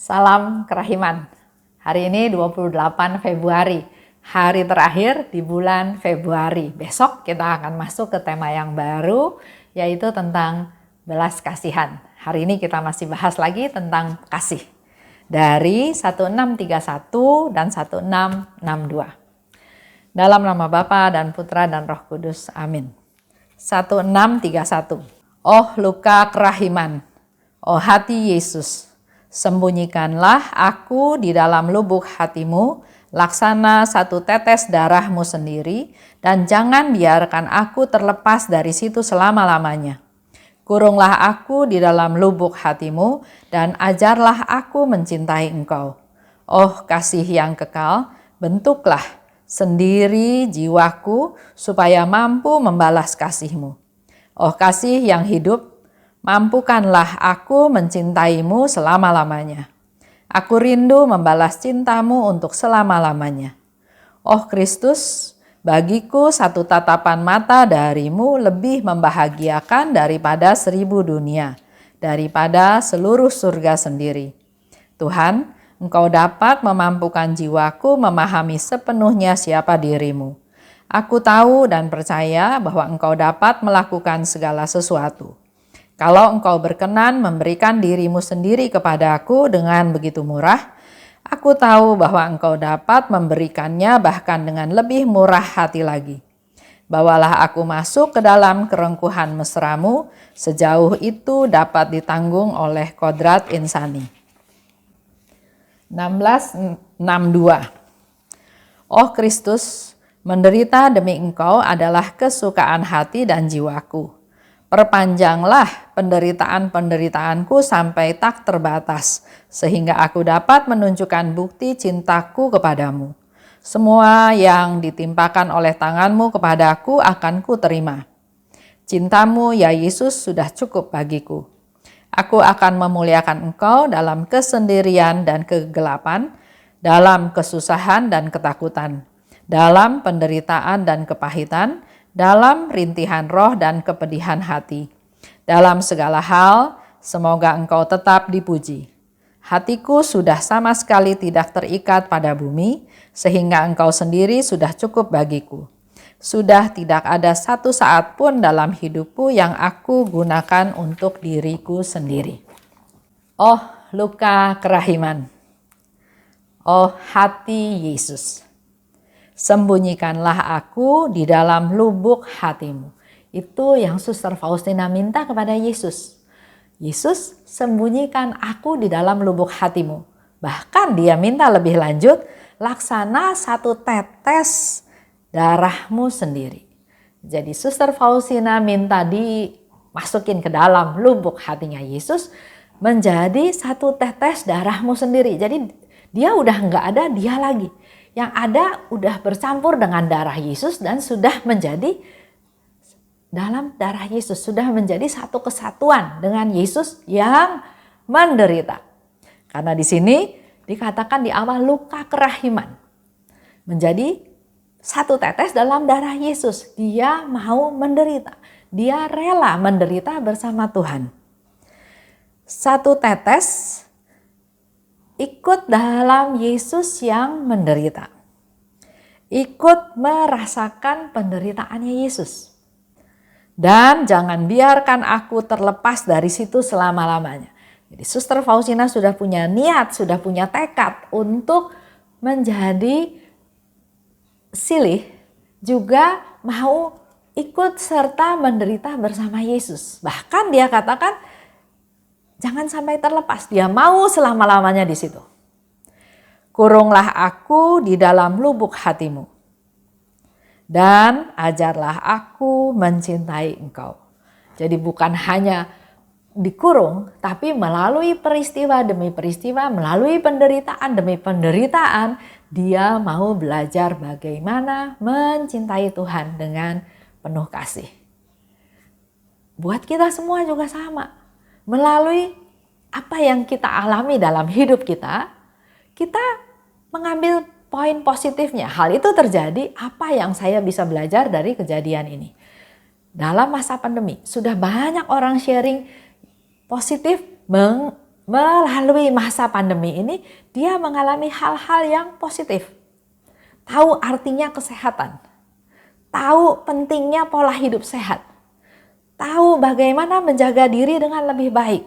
Salam kerahiman. Hari ini 28 Februari, hari terakhir di bulan Februari. Besok kita akan masuk ke tema yang baru, yaitu tentang belas kasihan. Hari ini kita masih bahas lagi tentang kasih. Dari 1631 dan 1662. Dalam nama Bapa dan Putra dan Roh Kudus. Amin. 1631. Oh luka kerahiman, oh hati Yesus, sembunyikanlah aku di dalam lubuk hatimu, laksana satu tetes darahmu sendiri, dan jangan biarkan aku terlepas dari situ selama-lamanya. Kurunglah aku di dalam lubuk hatimu, dan ajarlah aku mencintai engkau. Oh kasih yang kekal, bentuklah sendiri jiwaku supaya mampu membalas kasihmu. Oh kasih yang hidup, mampukanlah aku mencintaimu selama-lamanya. Aku rindu membalas cintamu untuk selama-lamanya. Oh Kristus, bagiku satu tatapan mata darimu lebih membahagiakan daripada 1000 dunia, daripada seluruh surga sendiri. Tuhan, Engkau dapat memampukan jiwaku memahami sepenuhnya siapa dirimu. Aku tahu dan percaya bahwa Engkau dapat melakukan segala sesuatu. Kalau Engkau berkenan memberikan dirimu sendiri kepadaku dengan begitu murah, aku tahu bahwa Engkau dapat memberikannya bahkan dengan lebih murah hati lagi. Bawalah aku masuk ke dalam kerengkuhan mesramu, sejauh itu dapat ditanggung oleh kodrat insani. 1662. Oh Kristus, menderita demi Engkau adalah kesukaan hati dan jiwaku. Perpanjanglah penderitaan-penderitaanku sampai tak terbatas, sehingga aku dapat menunjukkan bukti cintaku kepadamu. Semua yang ditimpakan oleh tanganmu kepadaku akan kuterima. Cintamu ya Yesus sudah cukup bagiku. Aku akan memuliakan Engkau dalam kesendirian dan kegelapan, dalam kesusahan dan ketakutan, dalam penderitaan dan kepahitan, dalam rintihan roh dan kepedihan hati. Dalam segala hal, semoga Engkau tetap dipuji. Hatiku sudah sama sekali tidak terikat pada bumi, sehingga Engkau sendiri sudah cukup bagiku. Sudah tidak ada satu saat pun dalam hidupku yang aku gunakan untuk diriku sendiri. Oh luka kerahiman, oh hati Yesus, sembunyikanlah aku di dalam lubuk hatimu. Itu yang Suster Faustina minta kepada Yesus. Yesus, sembunyikan aku di dalam lubuk hatimu. Bahkan dia minta lebih lanjut, laksana satu tetes darahmu sendiri. Jadi Suster Faustina minta dimasukin ke dalam lubuk hatinya Yesus menjadi satu tetes darahmu sendiri. Jadi dia udah nggak ada dia lagi. Yang ada udah bercampur dengan darah Yesus dan sudah menjadi dalam darah Yesus. Sudah menjadi satu kesatuan dengan Yesus yang menderita. Karena di sini dikatakan di awal luka kerahiman. Menjadi satu tetes dalam darah Yesus. Dia mau menderita. Dia rela menderita bersama Tuhan. Satu tetes ikut dalam Yesus yang menderita. Ikut merasakan penderitaannya Yesus. Dan jangan biarkan aku terlepas dari situ selama-lamanya. Jadi Suster Faustina sudah punya niat, sudah punya tekad untuk menjadi silih, juga mau ikut serta menderita bersama Yesus. Bahkan dia katakan jangan sampai terlepas, dia mau selama-lamanya di situ. Kurunglah aku di dalam lubuk hatimu, dan ajarlah aku mencintai Engkau. Jadi bukan hanya dikurung, tapi melalui peristiwa demi peristiwa, melalui penderitaan demi penderitaan, dia mau belajar bagaimana mencintai Tuhan dengan penuh kasih. Buat kita semua juga sama. Melalui apa yang kita alami dalam hidup kita, kita mengambil poin positifnya. Hal itu terjadi, apa yang saya bisa belajar dari kejadian ini. Dalam masa pandemi, sudah banyak orang sharing positif melalui masa pandemi ini dia mengalami hal-hal yang positif. Tahu artinya kesehatan. Tahu pentingnya pola hidup sehat. Tahu bagaimana menjaga diri dengan lebih baik.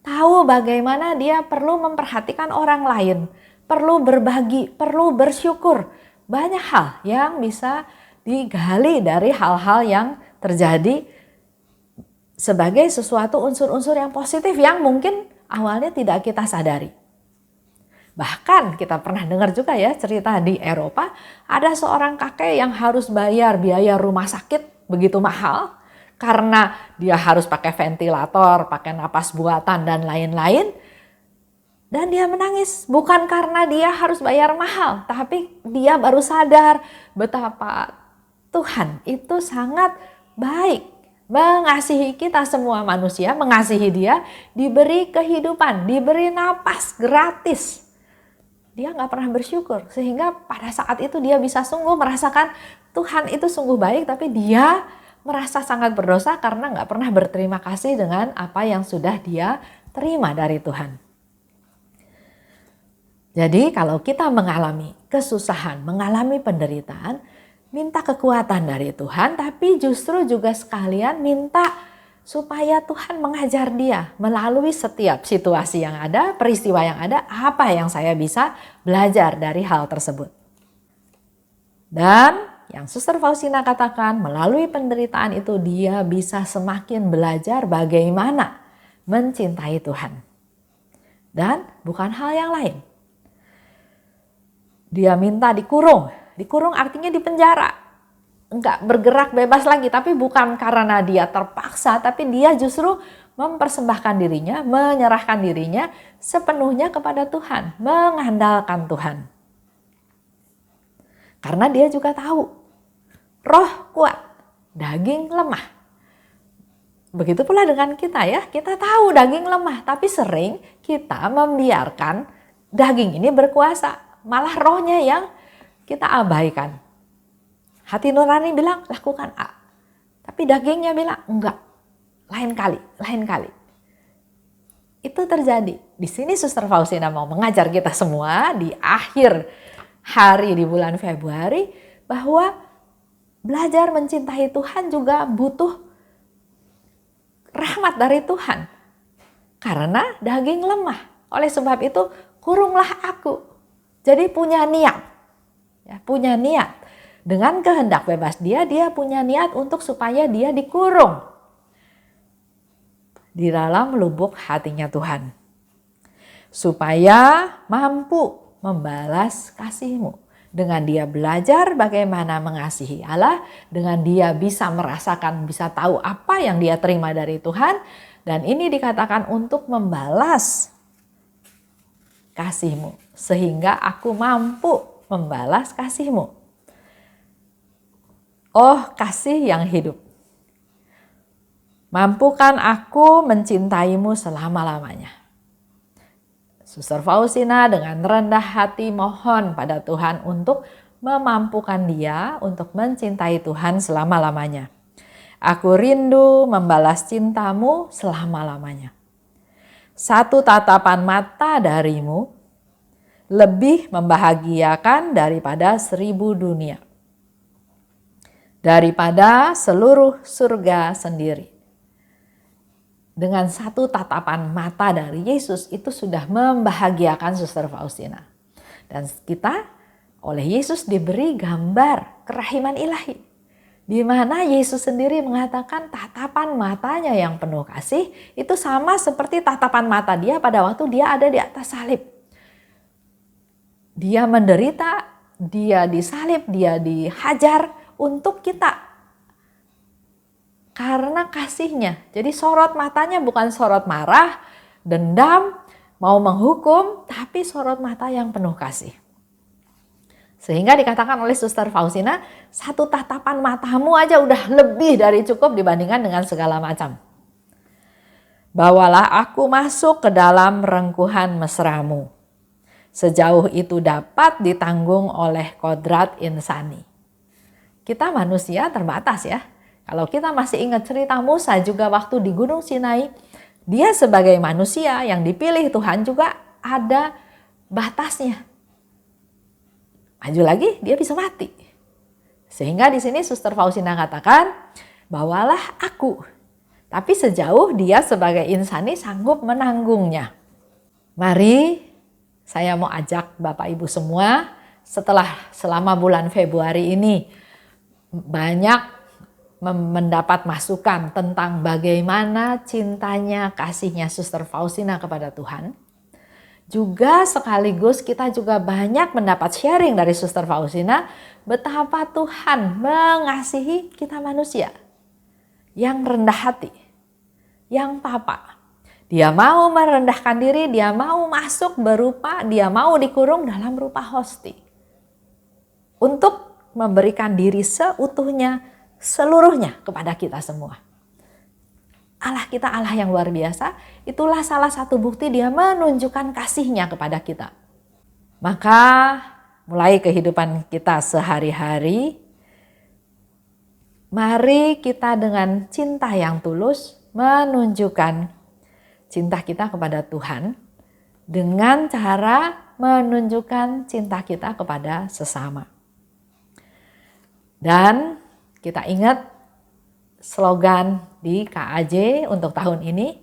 Tahu bagaimana dia perlu memperhatikan orang lain, perlu berbagi, perlu bersyukur. Banyak hal yang bisa digali dari hal-hal yang terjadi sebagai sesuatu unsur-unsur yang positif yang mungkin awalnya tidak kita sadari. Bahkan kita pernah dengar juga ya cerita di Eropa, ada seorang kakek yang harus bayar biaya rumah sakit begitu mahal karena dia harus pakai ventilator, pakai napas buatan dan lain-lain. Dan dia menangis bukan karena dia harus bayar mahal, tapi dia baru sadar betapa Tuhan itu sangat baik, mengasihi kita semua manusia, mengasihi dia, diberi kehidupan, diberi napas gratis. Dia nggak pernah bersyukur, sehingga pada saat itu dia bisa sungguh merasakan Tuhan itu sungguh baik, tapi dia merasa sangat berdosa karena nggak pernah berterima kasih dengan apa yang sudah dia terima dari Tuhan. Jadi kalau kita mengalami kesusahan, mengalami penderitaan, minta kekuatan dari Tuhan, tapi justru juga sekalian minta supaya Tuhan mengajar dia melalui setiap situasi yang ada, peristiwa yang ada, apa yang saya bisa belajar dari hal tersebut. Dan yang Suster Faustina katakan, melalui penderitaan itu dia bisa semakin belajar bagaimana mencintai Tuhan. Dan bukan hal yang lain. Dia minta dikurung artinya dipenjara. Enggak bergerak bebas lagi, tapi bukan karena dia terpaksa, tapi dia justru mempersembahkan dirinya, menyerahkan dirinya sepenuhnya kepada Tuhan, mengandalkan Tuhan. Karena dia juga tahu, roh kuat, daging lemah. Begitu pula dengan kita ya, kita tahu daging lemah, tapi sering kita membiarkan daging ini berkuasa, malah rohnya yang kita abaikan. Hati nurani bilang lakukan A, tapi dagingnya bilang enggak, lain kali. Itu terjadi. Di sini Suster Faustina mau mengajar kita semua di akhir hari di bulan Februari bahwa belajar mencintai Tuhan juga butuh rahmat dari Tuhan. Karena daging lemah. Oleh sebab itu kurunglah aku. Jadi punya niat. Ya, punya niat. Dengan kehendak bebas dia punya niat untuk supaya dia dikurung di dalam lubuk hatinya Tuhan. Supaya mampu membalas kasih-Mu. Dengan dia belajar bagaimana mengasihi Allah, dengan dia bisa merasakan, bisa tahu apa yang dia terima dari Tuhan. Dan ini dikatakan untuk membalas kasih-Mu. Sehingga aku mampu membalas kasih-Mu. Oh kasih yang hidup, mampukan aku mencintai-Mu selama-lamanya. Suster Faustina dengan rendah hati mohon pada Tuhan untuk memampukan dia untuk mencintai Tuhan selama-lamanya. Aku rindu membalas cinta-Mu selama-lamanya. Satu tatapan mata dari-Mu lebih membahagiakan daripada 1000 dunia. Daripada seluruh surga sendiri. Dengan satu tatapan mata dari Yesus itu sudah membahagiakan Suster Faustina. Dan kita oleh Yesus diberi gambar kerahiman ilahi. Di mana Yesus sendiri mengatakan tatapan matanya yang penuh kasih itu sama seperti tatapan mata dia pada waktu dia ada di atas salib. Dia menderita, dia disalib, dia dihajar untuk kita karena kasihnya. Jadi sorot matanya bukan sorot marah, dendam, mau menghukum, tapi sorot mata yang penuh kasih. Sehingga dikatakan oleh Suster Faustina, satu tatapan matamu aja udah lebih dari cukup dibandingkan dengan segala macam. Bawalah aku masuk ke dalam rengkuhan mesra-Mu. Sejauh itu dapat ditanggung oleh kodrat insani. Kita manusia terbatas ya. Kalau kita masih ingat cerita Musa juga waktu di Gunung Sinai, Dia sebagai manusia yang dipilih Tuhan juga ada batasnya. Maju lagi dia bisa mati. Sehingga di sini Suster Faustina katakan, bawalah aku. Tapi sejauh dia sebagai insani sanggup menanggungnya. Mari saya mau ajak Bapak Ibu semua selama bulan Februari ini banyak mendapat masukan tentang bagaimana cintanya, kasihnya Suster Faustina kepada Tuhan. Juga sekaligus kita juga banyak mendapat sharing dari Suster Faustina betapa Tuhan mengasihi kita manusia yang rendah hati, yang papa. Dia mau merendahkan diri, dia mau masuk dia mau dikurung dalam rupa hosti. Untuk memberikan diri seutuhnya, seluruhnya kepada kita semua. Allah kita Allah yang luar biasa, itulah salah satu bukti dia menunjukkan kasihnya kepada kita. Maka mulai kehidupan kita sehari-hari, mari kita dengan cinta yang tulus menunjukkan cinta kita kepada Tuhan dengan cara menunjukkan cinta kita kepada sesama. Dan kita ingat slogan di KAJ untuk tahun ini,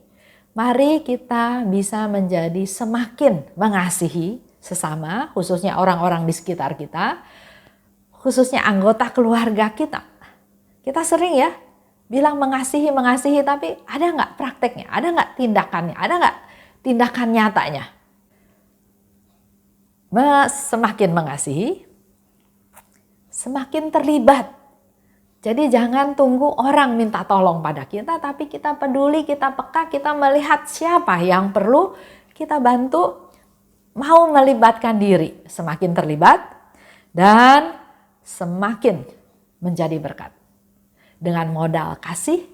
mari kita bisa menjadi semakin mengasihi sesama, khususnya orang-orang di sekitar kita, khususnya anggota keluarga kita. Kita sering ya bilang mengasihi, tapi ada nggak prakteknya, ada nggak tindakannya, ada nggak tindakan nyatanya? Semakin mengasihi, semakin terlibat. Jadi jangan tunggu orang minta tolong pada kita, tapi kita peduli, kita peka, kita melihat siapa yang perlu kita bantu, mau melibatkan diri. Semakin terlibat dan semakin menjadi berkat. Dengan modal kasih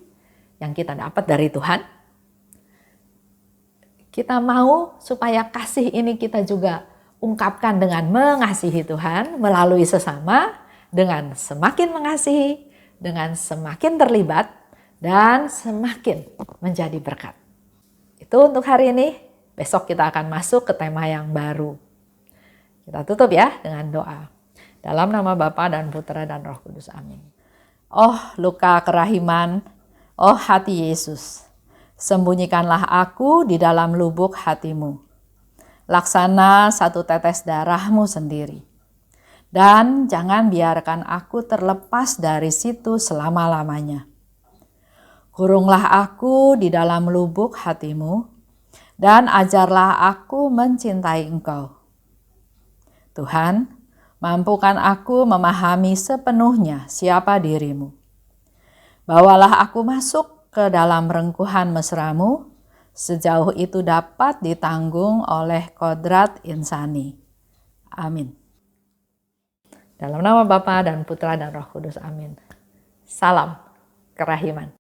yang kita dapat dari Tuhan, kita mau supaya kasih ini kita juga ungkapkan dengan mengasihi Tuhan melalui sesama, dengan semakin mengasihi, dengan semakin terlibat dan semakin menjadi berkat. Itu untuk hari ini. Besok kita akan masuk ke tema yang baru. Kita tutup ya dengan doa. Dalam nama Bapa dan Putra dan Roh Kudus. Amin. Oh luka kerahiman, oh hati Yesus, sembunyikanlah aku di dalam lubuk hatimu. Laksana satu tetes darahmu sendiri. Dan jangan biarkan aku terlepas dari situ selama-lamanya. Kurunglah aku di dalam lubuk hatimu, dan ajarlah aku mencintai Engkau. Tuhan, mampukan aku memahami sepenuhnya siapa dirimu. Bawalah aku masuk ke dalam rengkuhan mesramu, sejauh itu dapat ditanggung oleh kodrat insani. Amin. Dalam nama Bapa dan Putra dan Roh Kudus. Amin. Salam kerahiman.